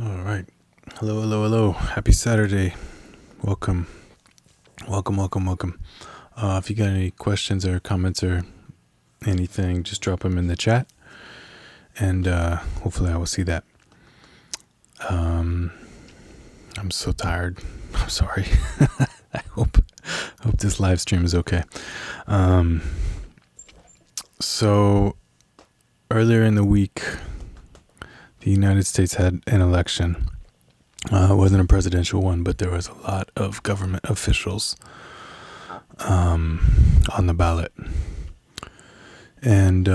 All right. Hello, hello, hello. Happy Saturday. Welcome. Welcome, welcome, welcome. If you got any questions or comments or anything, just drop them in the chat. And hopefully I will see that. I'm so tired. I'm sorry. I hope this live stream is okay. So earlier in the week, the United States had an election. It wasn't a presidential one, but there was a lot of government officials on the ballot. And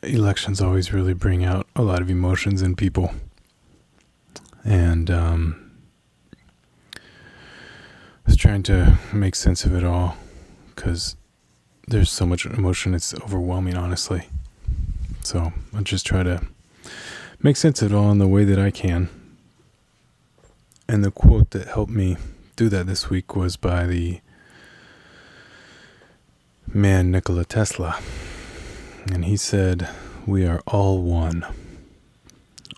elections always really bring out a lot of emotions in people. And I was trying to make sense of it all because there's so much emotion, it's overwhelming, honestly. So I'll just try to make sense of it all in the way that I can. And the quote that helped me do that this week was by the man Nikola Tesla. And he said, "We are all one.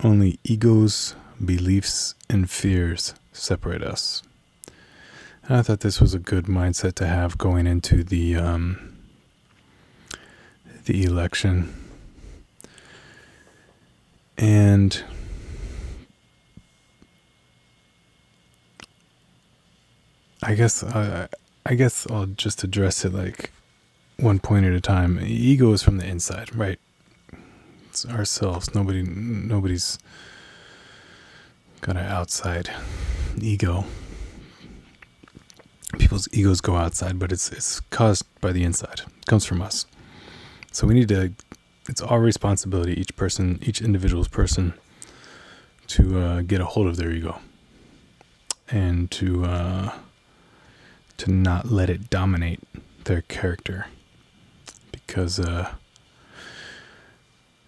Only egos, beliefs, and fears separate us." And I thought this was a good mindset to have going into the election. And I guess I'll just address it like one point at a time. Ego is from the inside, right? It's ourselves. Nobody's got an outside ego. People's egos go outside, but it's caused by the inside. It comes from us. So we need to, it's our responsibility, each individual's person, to get a hold of their ego and to not let it dominate their character. Because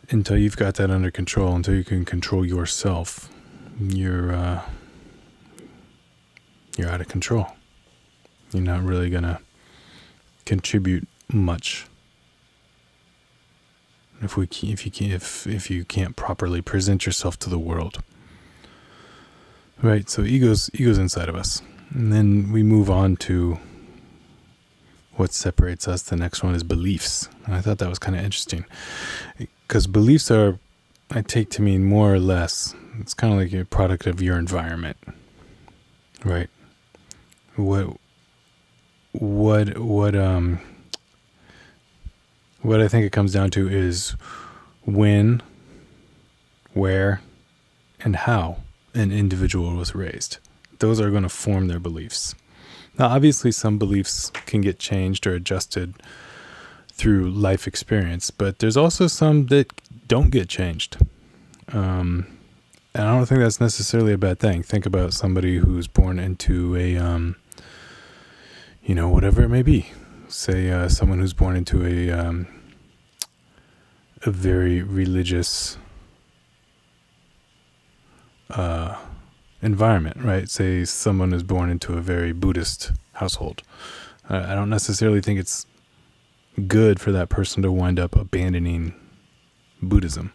until you've got that under control, until you can control yourself, you're out of control. You're not really gonna contribute much if you can't properly present yourself to the world. Right, so ego's inside of us. And then we move on to what separates us. The next one is beliefs. And I thought that was kind of interesting. Because beliefs I take to mean more or less, it's kind of like a product of your environment. Right? What I think it comes down to is when, where, and how an individual was raised. Those are going to form their beliefs. Now, obviously, some beliefs can get changed or adjusted through life experience, but there's also some that don't get changed. And I don't think that's necessarily a bad thing. Think about somebody who's born into a, whatever it may be. Say someone who's born into a very religious environment, right? Say someone is born into a very Buddhist household. I don't necessarily think it's good for that person to wind up abandoning Buddhism.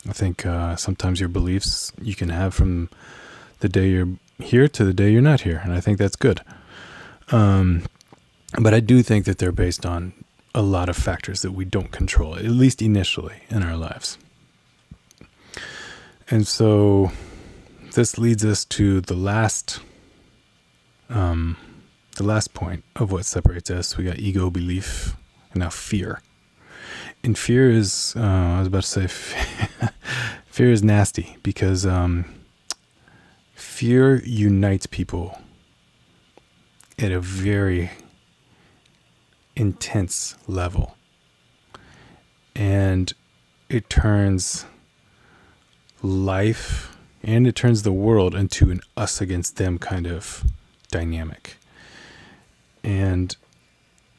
I think sometimes your beliefs you can have from the day you're here to the day you're not here, and I think that's good. But I do think that they're based on a lot of factors that we don't control, at least initially in our lives. And so this leads us to the last point of what separates us. We got ego, belief, and now fear. And fear is, I was about to say, fear is nasty because fear unites people at a very intense level. And it turns life and it turns the world into an us against them kind of dynamic. And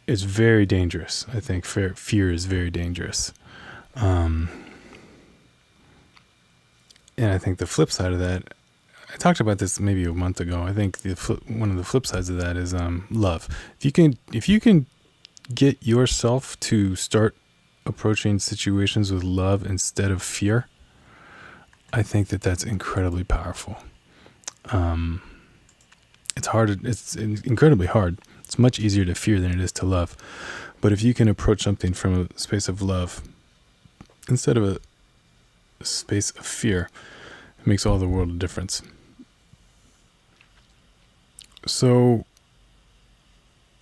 it's very dangerous. I think fear is very dangerous. And I think the flip side of that, I talked about this maybe a month ago. I think one of the flip sides of that is love. If you can get yourself to start approaching situations with love instead of fear, I think that that's incredibly powerful. It's hard. It's incredibly hard. It's much easier to fear than it is to love. But if you can approach something from a space of love instead of a space of fear, it makes all the world a difference. So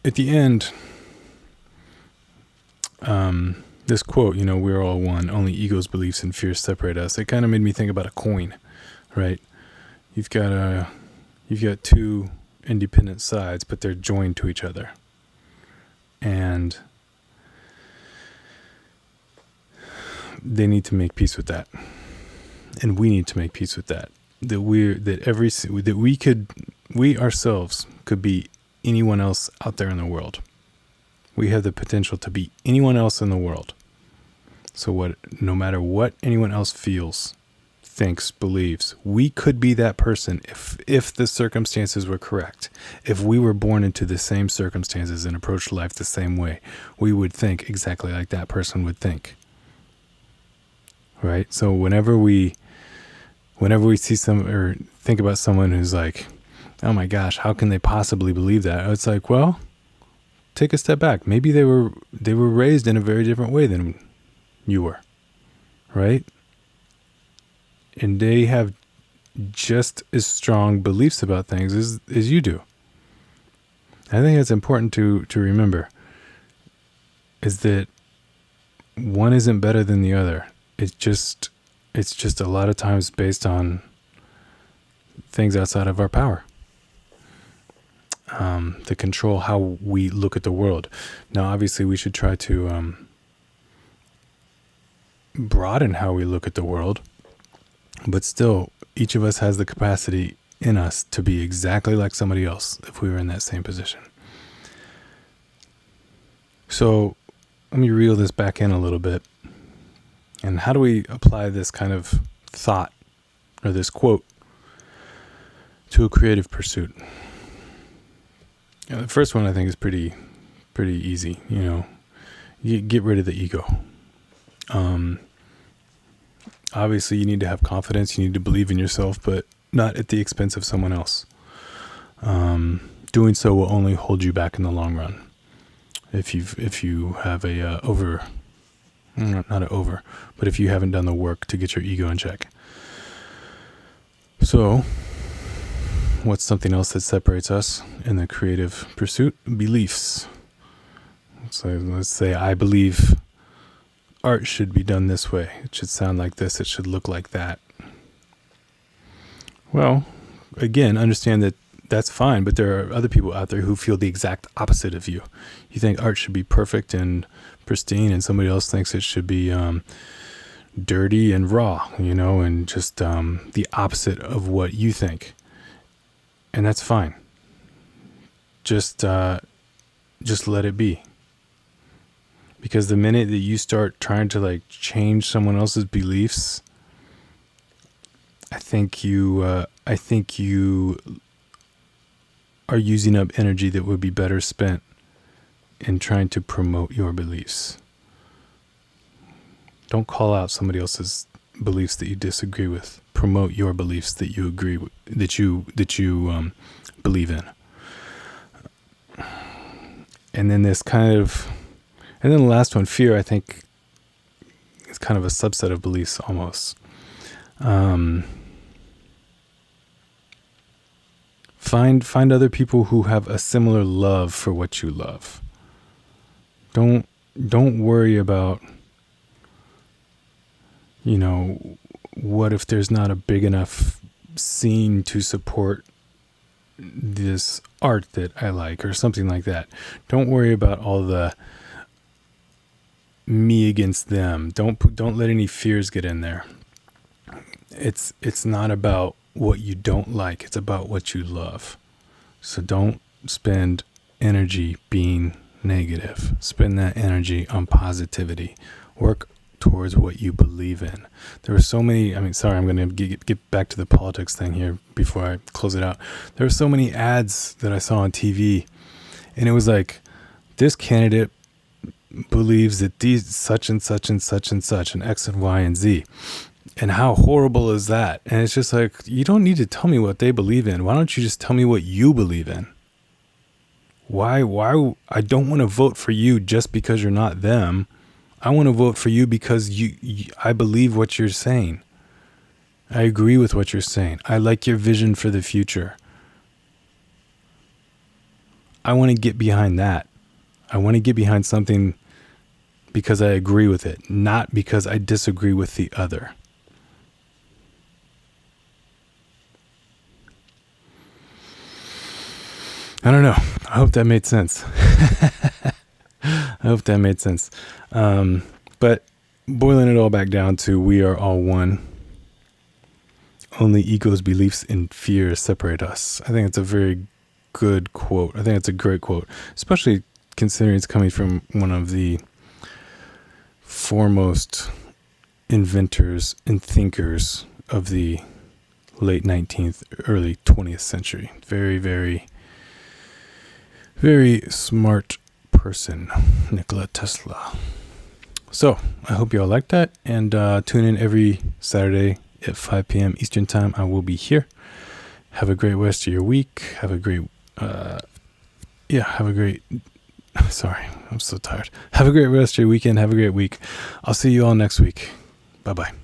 at the end, this quote, we're all one, only egos, beliefs, and fears separate us. It kind of made me think about a coin, right? You've got two independent sides, but they're joined to each other. And they need to make peace with that. And we need to make peace with that. We ourselves could be anyone else out there in the world. We have the potential to be anyone else in the world. So no matter what anyone else feels, thinks, believes, we could be that person if the circumstances were correct. If we were born into the same circumstances and approached life the same way, we would think exactly like that person would think. Right? So whenever we see or think about someone who's like, oh my gosh, how can they possibly believe that? It's like, well, take a step back. Maybe they were raised in a very different way than you were, right? And they have just as strong beliefs about things as you do. I think it's important to remember is that one isn't better than the other. It's just a lot of times based on things outside of our power. To control how we look at the world. Now, obviously, we should try to broaden how we look at the world, but still, each of us has the capacity in us to be exactly like somebody else if we were in that same position. So, let me reel this back in a little bit. And how do we apply this kind of thought or this quote to a creative pursuit? The first one I think is pretty easy. You get rid of the ego. Obviously, you need to have confidence. You need to believe in yourself, but not at the expense of someone else. Doing so will only hold you back in the long run. If you have but if you haven't done the work to get your ego in check. So, what's something else that separates us in the creative pursuit? Beliefs. So let's say I believe art should be done this way. It should sound like this. It should look like that. Well, again, understand that that's fine, but there are other people out there who feel the exact opposite of you. You think art should be perfect and pristine, and somebody else thinks it should be dirty and raw, and just the opposite of what you think. And that's fine. Just let it be. Because the minute that you start trying to change someone else's beliefs, I think you are using up energy that would be better spent in trying to promote your beliefs. Don't call out somebody else's beliefs that you disagree with. Promote your beliefs that you agree with, that you believe in. And then the last one, fear, I think is kind of a subset of beliefs almost. Find other people who have a similar love for what you love. Don't worry about, what if there's not a big enough scene to support this art that I like or something like that. Don't worry about all the me against them. Don't let any fears get in there. It's not about what you don't like. It's about what you love. So don't spend energy being negative. Spend that energy on positivity. Work towards what you believe in. There were so many, I'm going to get back to the politics thing here before I close it out. There were so many ads that I saw on TV, and it was like, this candidate believes that these such and such and such and such and X and Y and Z. And how horrible is that? And it's just like, you don't need to tell me what they believe in. Why don't you just tell me what you believe in? Why I don't want to vote for you just because you're not them. I want to vote for you because I believe what you're saying. I agree with what you're saying. I like your vision for the future. I want to get behind that. I want to get behind something because I agree with it, not because I disagree with the other. I don't know. I hope that made sense. But boiling it all back down to, we are all one. Only ego's beliefs and fears separate us. I think it's a very good quote. I think it's a great quote, especially considering it's coming from one of the foremost inventors and thinkers of the late 19th, early 20th century. Very, very, very smart person, Nikola Tesla. So I hope you all like that, and tune in every Saturday at 5 p.m. Eastern Time. I will be here. Have a great rest of your week. Have a great, sorry, I'm so tired. Have a great rest of your weekend. Have a great week. I'll see you all next week. Bye-bye.